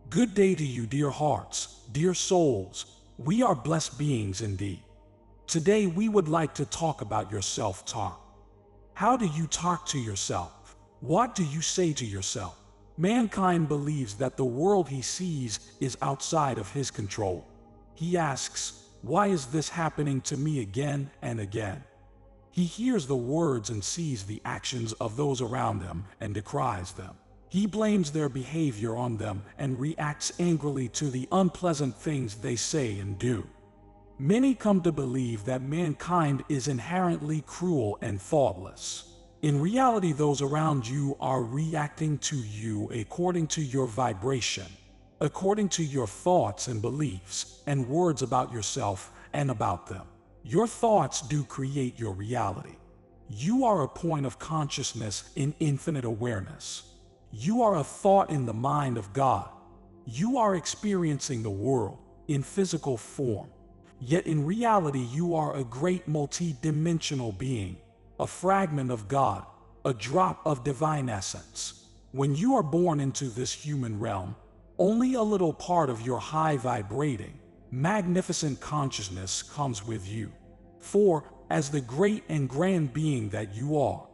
Good day to you, dear hearts, dear souls. We are blessed beings indeed. Today we would like to talk about your self-talk. How do you talk to yourself? What do you say to yourself? Mankind believes that the world he sees is outside of his control. He asks, why is this happening to me again and again? He hears the words and sees the actions of those around him and decries them. He blames their behavior on them and reacts angrily to the unpleasant things they say and do. Many come to believe that mankind is inherently cruel and thoughtless. In reality, those around you are reacting to you according to your vibration, according to your thoughts and beliefs and words about yourself and about them. Your thoughts do create your reality. You are a point of consciousness in infinite awareness. You are a thought in the mind of God. You are experiencing the world in physical form. Yet in reality, you are a great multi-dimensional being, a fragment of God, a drop of divine essence. When you are born into this human realm, only a little part of your high vibrating, magnificent consciousness comes with you. For, as the great and grand being that you are,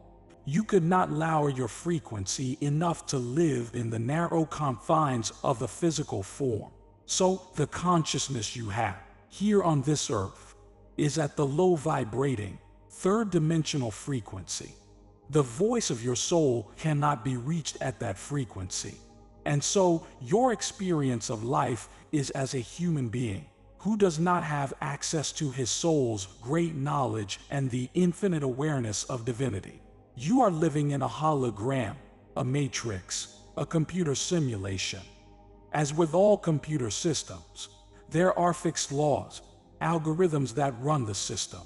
you could not lower your frequency enough to live in the narrow confines of the physical form. So, the consciousness you have here on this earth is at the low vibrating, third-dimensional frequency. The voice of your soul cannot be reached at that frequency. And so, your experience of life is as a human being who does not have access to his soul's great knowledge and the infinite awareness of divinity. You are living in a hologram, a matrix, a computer simulation. As with all computer systems, there are fixed laws, algorithms that run the system.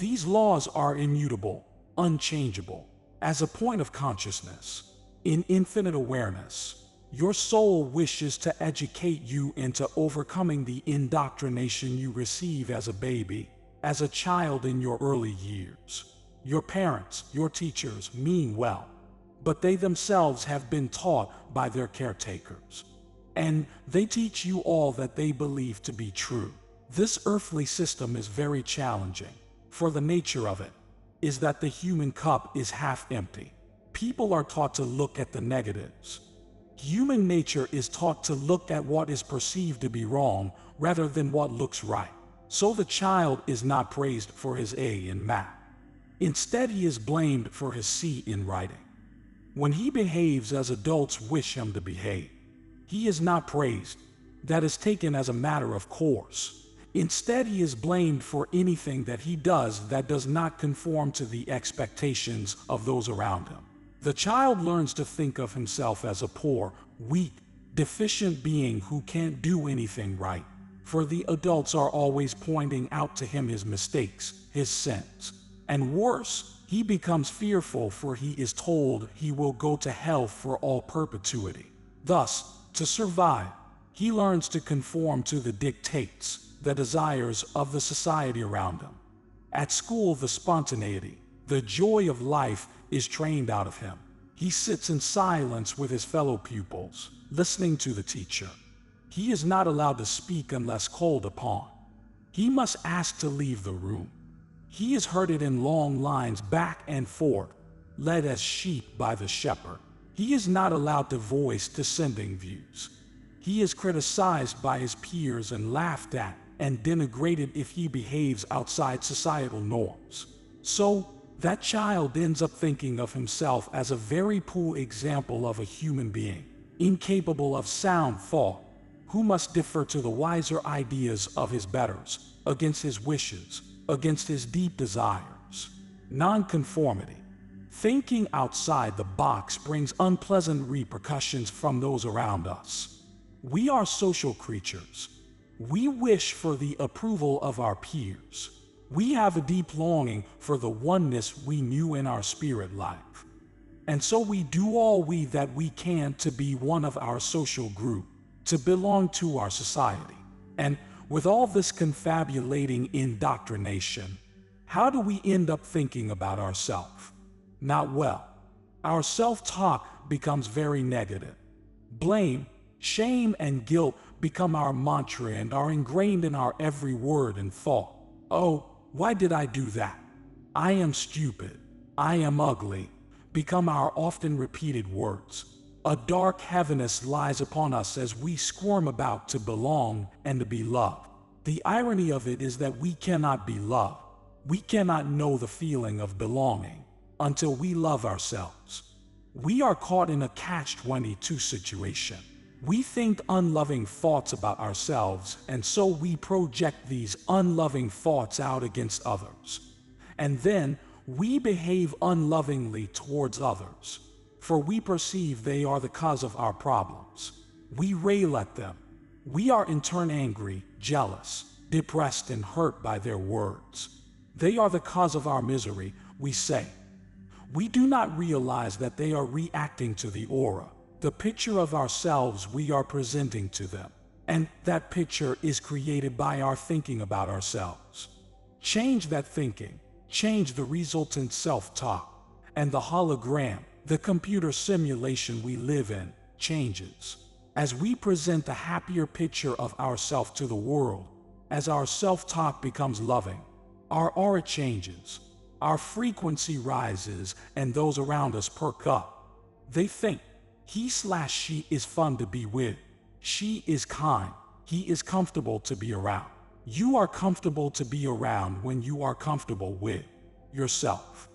These laws are immutable, unchangeable. As a point of consciousness, in infinite awareness, your soul wishes to educate you into overcoming the indoctrination you receive as a baby, as a child in your early years. Your parents, your teachers mean well, but they themselves have been taught by their caretakers. And they teach you all that they believe to be true. This earthly system is very challenging, for the nature of it is that the human cup is half empty. People are taught to look at the negatives. Human nature is taught to look at what is perceived to be wrong rather than what looks right. So the child is not praised for his A in math. Instead, he is blamed for his C in writing. When he behaves as adults wish him to behave, he is not praised. That is taken as a matter of course. Instead, he is blamed for anything that he does that does not conform to the expectations of those around him. The child learns to think of himself as a poor, weak, deficient being who can't do anything right, for the adults are always pointing out to him his mistakes, his sins. And worse, he becomes fearful, for he is told he will go to hell for all perpetuity. Thus, to survive, he learns to conform to the dictates, the desires of the society around him. At school, the spontaneity, the joy of life is trained out of him. He sits in silence with his fellow pupils, listening to the teacher. He is not allowed to speak unless called upon. He must ask to leave the room. He is herded in long lines back and forth, led as sheep by the shepherd. He is not allowed to voice dissenting views. He is criticized by his peers and laughed at and denigrated if he behaves outside societal norms. So, that child ends up thinking of himself as a very poor example of a human being, incapable of sound thought, who must defer to the wiser ideas of his betters, against his wishes, against his deep desires. Nonconformity. Thinking outside the box brings unpleasant repercussions from those around us. We are social creatures. We wish for the approval of our peers. We have a deep longing for the oneness we knew in our spirit life. And so we do all that we can to be one of our social group, to belong to our society. And with all this confabulating indoctrination, how do we end up thinking about ourselves? Not well. Our self-talk becomes very negative. Blame, Shame and guilt become our mantra and are ingrained in our every word and thought. Oh, why did I do that? I am stupid. I am ugly. Become our often repeated words. A dark heaviness lies upon us as we squirm about to belong and to be loved. The irony of it is that we cannot be loved. We cannot know the feeling of belonging until we love ourselves. We are caught in a catch-22 situation. We think unloving thoughts about ourselves, and so we project these unloving thoughts out against others. And then we behave unlovingly towards others, for we perceive they are the cause of our problems. We rail at them. We are in turn angry, jealous, depressed, and hurt by their words. They are the cause of our misery, we say. We do not realize that they are reacting to the aura, the picture of ourselves we are presenting to them. And that picture is created by our thinking about ourselves. Change that thinking, change the resultant self-talk, and the hologram, the computer simulation we live in, changes. As we present a happier picture of ourselves to the world, as our self-talk becomes loving, our aura changes, our frequency rises, and those around us perk up. They think, he/she is fun to be with. She is kind. He is comfortable to be around. You are comfortable to be around when you are comfortable with yourself.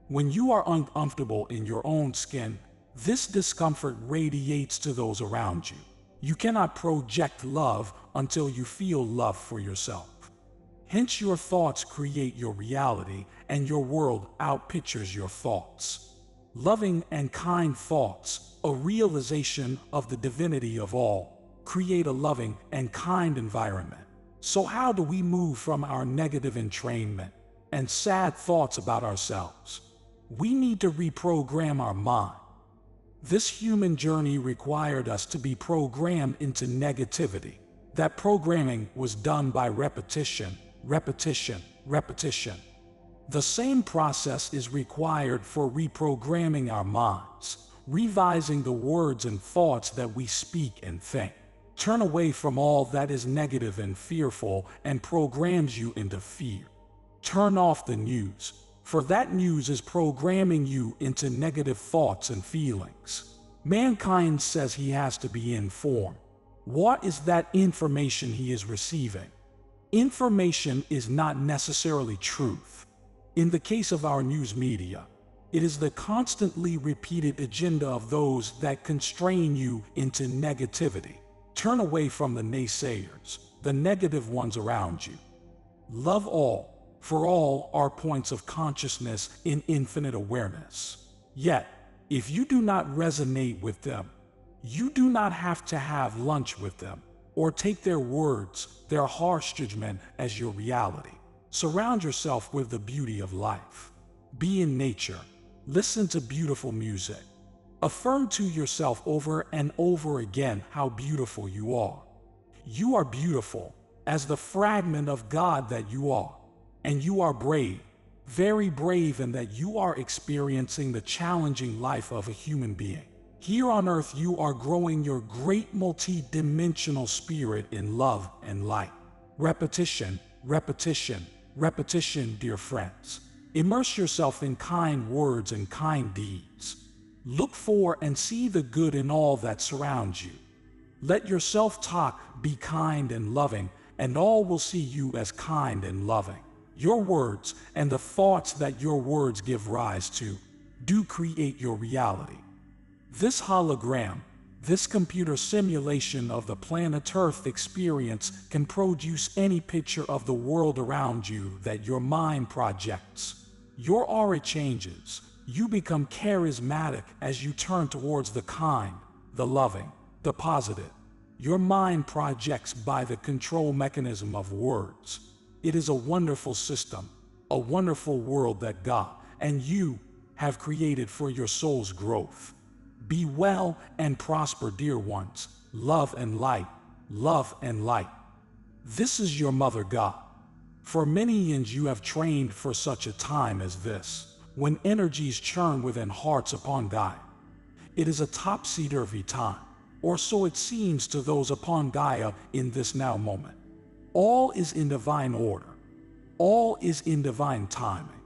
When you are uncomfortable in your own skin, this discomfort radiates to those around you. You cannot project love until you feel love for yourself. Hence, your thoughts create your reality, and your world outpictures your thoughts. Loving and kind thoughts, a realization of the divinity of all, create a loving and kind environment. So how do we move from our negative entrainment and sad thoughts about ourselves? We need to reprogram our mind. This human journey required us to be programmed into negativity. That programming was done by repetition, repetition, repetition. The same process is required for reprogramming our minds, revising the words and thoughts that we speak and think. Turn away from all that is negative and fearful and programs you into fear. Turn off the news, for that news is programming you into negative thoughts and feelings. Mankind says he has to be informed. What is that information he is receiving? Information is not necessarily truth. In the case of our news media, it is the constantly repeated agenda of those that constrain you into negativity. Turn away from the naysayers, the negative ones around you. Love all, for all are points of consciousness in infinite awareness. Yet, if you do not resonate with them, you do not have to have lunch with them or take their words, their harsh judgment as your reality. Surround yourself with the beauty of life. Be in nature. Listen to beautiful music. Affirm to yourself over and over again how beautiful you are. You are beautiful as the fragment of God that you are. And you are brave, very brave, in that you are experiencing the challenging life of a human being. Here on earth, you are growing your great multi-dimensional spirit in love and light. Repetition, repetition, repetition, dear friends. Immerse yourself in kind words and kind deeds. Look for and see the good in all that surrounds you. Let your self-talk be kind and loving, and all will see you as kind and loving. Your words and the thoughts that your words give rise to do create your reality. This hologram, this computer simulation of the planet Earth experience can produce any picture of the world around you that your mind projects. Your aura changes. You become charismatic as you turn towards the kind, the loving, the positive. Your mind projects by the control mechanism of words. It is a wonderful system, a wonderful world that God and you have created for your soul's growth. Be well and prosper, dear ones. Love and light, love and light. This is your Mother God. For many years you have trained for such a time as this, when energies churn within hearts upon God. It is a topsy-turvy time. or so it seems to those upon Gaia in this now moment. All is in divine order. All is in divine timing.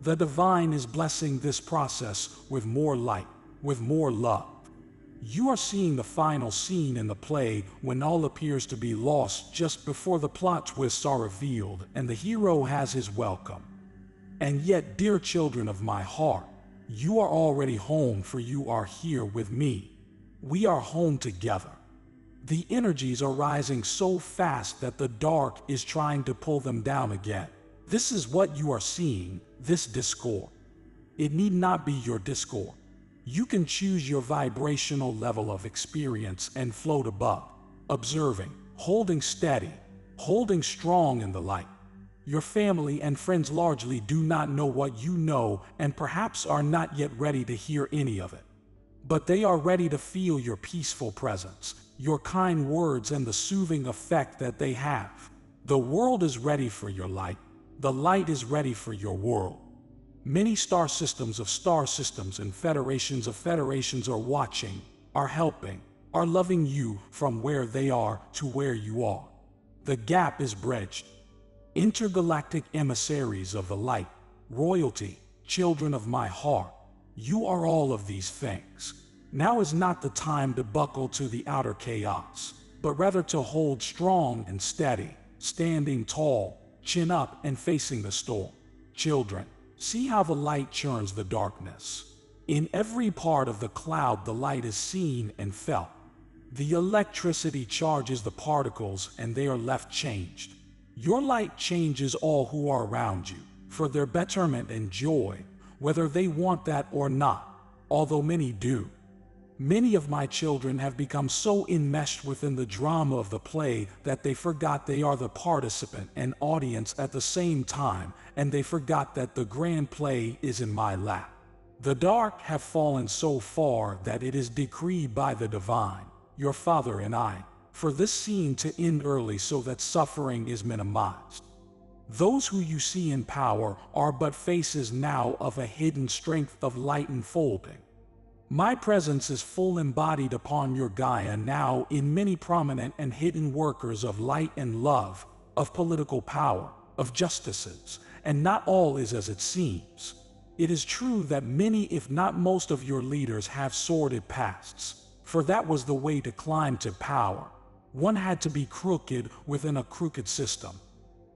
The divine is blessing this process with more light, with more love. You are seeing the final scene in the play when all appears to be lost just before the plot twists are revealed and the hero has his welcome. And yet, dear children of my heart, you are already home, for you are here with me. We are home together. The energies are rising so fast that the dark is trying to pull them down again. This is what you are seeing, this discord. It need not be your discord. You can choose your vibrational level of experience and float above, observing, holding steady, holding strong in the light. Your family and friends largely do not know what you know and perhaps are not yet ready to hear any of it. But they are ready to feel your peaceful presence, your kind words, and the soothing effect that they have. The world is ready for your light. The light is ready for your world. Many star systems of star systems and federations of federations are watching, are helping, are loving you from where they are to where you are. The gap is bridged. Intergalactic emissaries of the light, royalty, children of my heart, you are all of these things. Now is not the time to buckle to the outer chaos, but rather to hold strong and steady, standing tall, chin up and facing the storm. Children, see how the light churns the darkness. In every part of the cloud the light is seen and felt. The electricity charges the particles and they are left changed. Your light changes all who are around you, for their betterment and joy, whether they want that or not, although many do. Many of my children have become so enmeshed within the drama of the play that they forgot they are the participant and audience at the same time, and they forgot that the grand play is in my lap. The dark have fallen so far that it is decreed by the divine, your Father and I, for this scene to end early so that suffering is minimized. Those who you see in power are but faces now of a hidden strength of light unfolding. My presence is full embodied upon your Gaia now in many prominent and hidden workers of light and love, of political power, of justices, and not all is as it seems. It is true that many, if not most of your leaders have sordid pasts, for that was the way to climb to power. One had to be crooked within a crooked system.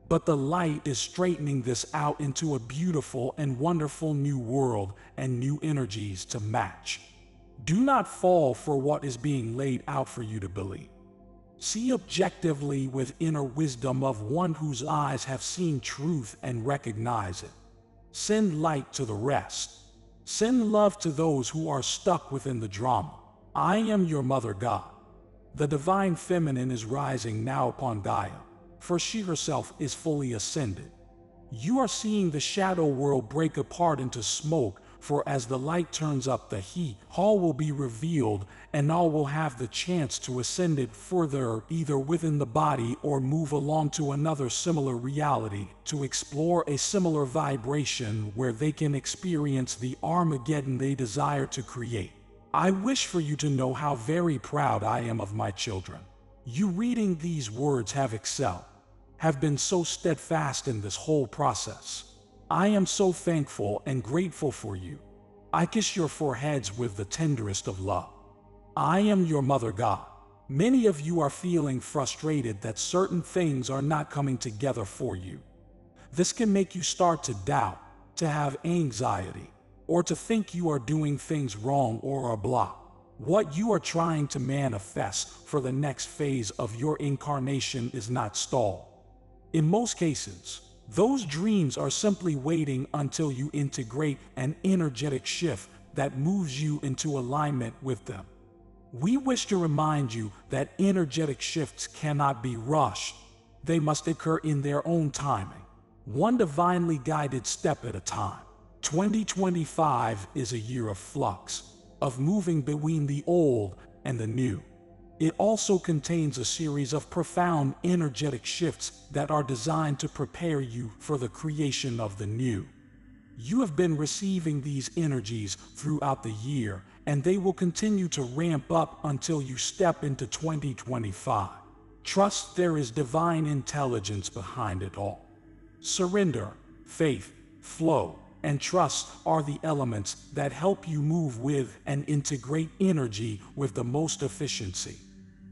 But the light is straightening this out into a beautiful and wonderful new world and new energies to match. Do not fall for what is being laid out for you to believe. See objectively with inner wisdom of one whose eyes have seen truth and recognize it. Send light to the rest. Send love to those who are stuck within the drama. I am your Mother God. The divine feminine is rising now upon Gaia, for she herself is fully ascended. You are seeing the shadow world break apart into smoke, for as the light turns up the heat, all will be revealed, and all will have the chance to ascend it further, either within the body or move along to another similar reality, to explore a similar vibration where they can experience the Armageddon they desire to create. I wish for you to know how very proud I am of my children. You reading these words have excelled, have been so steadfast in this whole process. I am so thankful and grateful for you. I kiss your foreheads with the tenderest of love. I am your Mother God. Many of you are feeling frustrated that certain things are not coming together for you. This can make you start to doubt, to have anxiety, or to think you are doing things wrong or are blocked. What you are trying to manifest for the next phase of your incarnation is not stalled. In most cases, those dreams are simply waiting until you integrate an energetic shift that moves you into alignment with them. We wish to remind you that energetic shifts cannot be rushed. They must occur in their own timing, one divinely guided step at a time. 2025 is a year of flux, of moving between the old and the new. It also contains a series of profound energetic shifts that are designed to prepare you for the creation of the new. You have been receiving these energies throughout the year, and they will continue to ramp up until you step into 2025. Trust there is divine intelligence behind it all. Surrender, faith, flow, and trust are the elements that help you move with and integrate energy with the most efficiency.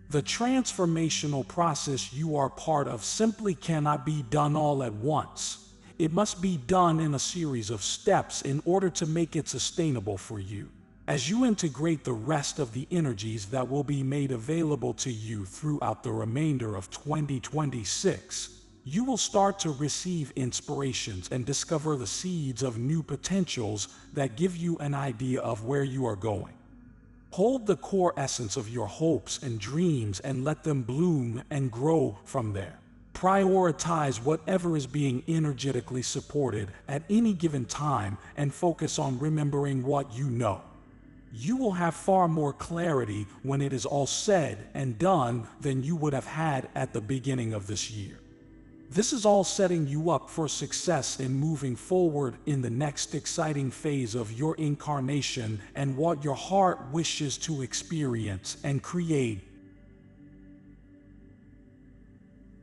The transformational process you are part of simply cannot be done all at once. It must be done in a series of steps in order to make it sustainable for you. As you integrate the rest of the energies that will be made available to you throughout the remainder of 2026, you will start to receive inspirations and discover the seeds of new potentials that give you an idea of where you are going. Hold the core essence of your hopes and dreams and let them bloom and grow from there. Prioritize whatever is being energetically supported at any given time and focus on remembering what you know. You will have far more clarity when it is all said and done than you would have had at the beginning of this year. This is all setting you up for success in moving forward in the next exciting phase of your incarnation and what your heart wishes to experience and create